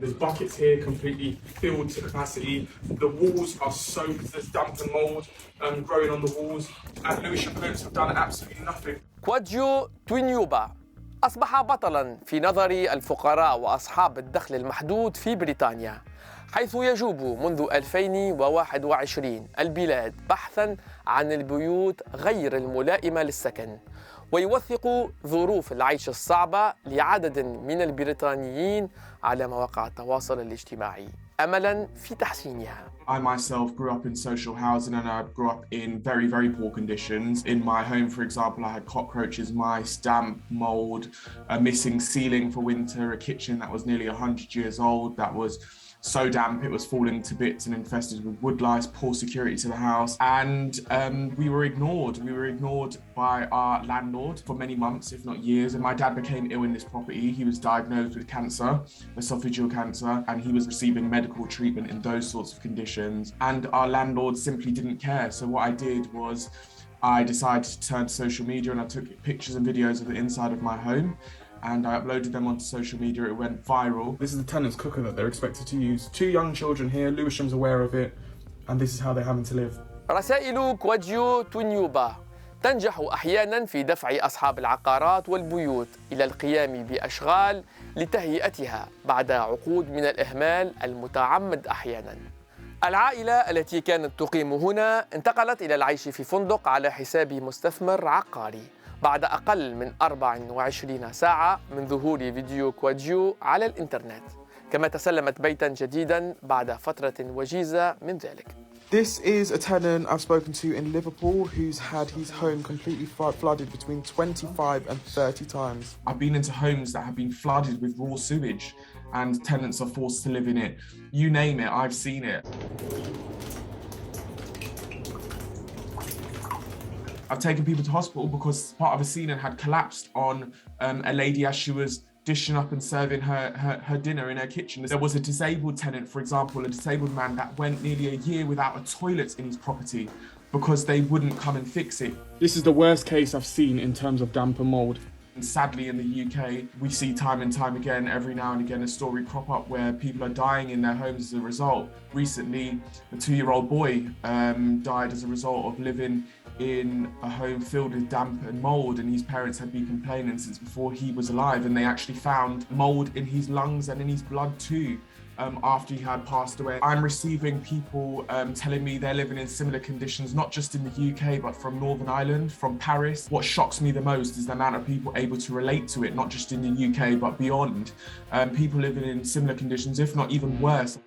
There's buckets here completely filled to capacity. The walls are soaked. There's damp and mould growing on the walls. And Lewisham Homes have done absolutely nothing. كوادجو توينبوا أصبح بطلا في نظر الفقراء وأصحاب الدخل المحدود في بريطانيا، حيث يجوب منذ 2021 البلاد بحثا عن البيوت غير الملائمة للسكن، ويوثق ظروف العيش الصعبة لعدد من البريطانيين على مواقع التواصل الاجتماعي، أملا في تحسينها. I myself grew up in social housing and I grew up in very, very poor conditions. In my home, for example, I had cockroaches, mice, damp, mold, a missing ceiling for winter, a kitchen that was nearly 100 years old that was so damp it was falling to bits and infested with wood lice, poor security to the house. And we were ignored. We were ignored by our landlord for many months, if not years. And my dad became ill in this property. He was diagnosed with cancer, esophageal cancer, and he was receiving medical treatment in those sorts of conditions. And our landlord simply didn't care. So what I did was I decided to turn to social media and I took pictures and videos of the inside of my home. And I uploaded them onto social media. It went viral. This is the tenant's cooker that they're expected to use. 2 young children here. Lewisham's aware of it. And this is how they're having to live. رسائل كوادجو توينبوا تنجح أحيانا في دفع أصحاب العقارات والبيوت إلى القيام بأشغال لتهيئتها بعد عقود من الإهمال المتعمد أحيانا. العائلة التي كانت تقيم هنا انتقلت إلى العيش في فندق على حساب مستثمر عقاري بعد أقل من 24 ساعة من ظهور فيديو كوادجو على الإنترنت، كما تسلمت بيتاً جديداً بعد فترة وجيزة من ذلك. This is a tenant I've spoken to in Liverpool who's had his home completely flooded between 25 and 30 times. I've been into homes that have been flooded with raw sewage and tenants are forced to live in it. You name it, I've seen it. I've taken people to hospital because part of a ceiling had collapsed on a lady as she was dishing up and serving her dinner in her kitchen. There was a disabled tenant, for example, a disabled man that went nearly a year without a toilet in his property because they wouldn't come and fix it. This is the worst case I've seen in terms of damp and mould. And sadly, in the UK, we see time and time again, every now and again, a story crop up where people are dying in their homes as a result. Recently, a 2-year-old boy died as a result of living in a home filled with damp and mould, and his parents had been complaining since before he was alive, and they actually found mould in his lungs and in his blood too. After he had passed away. I'm receiving people telling me they're living in similar conditions, not just in the UK, but from Northern Ireland, from Paris. What shocks me the most is the amount of people able to relate to it, not just in the UK, but beyond. People living in similar conditions, if not even worse.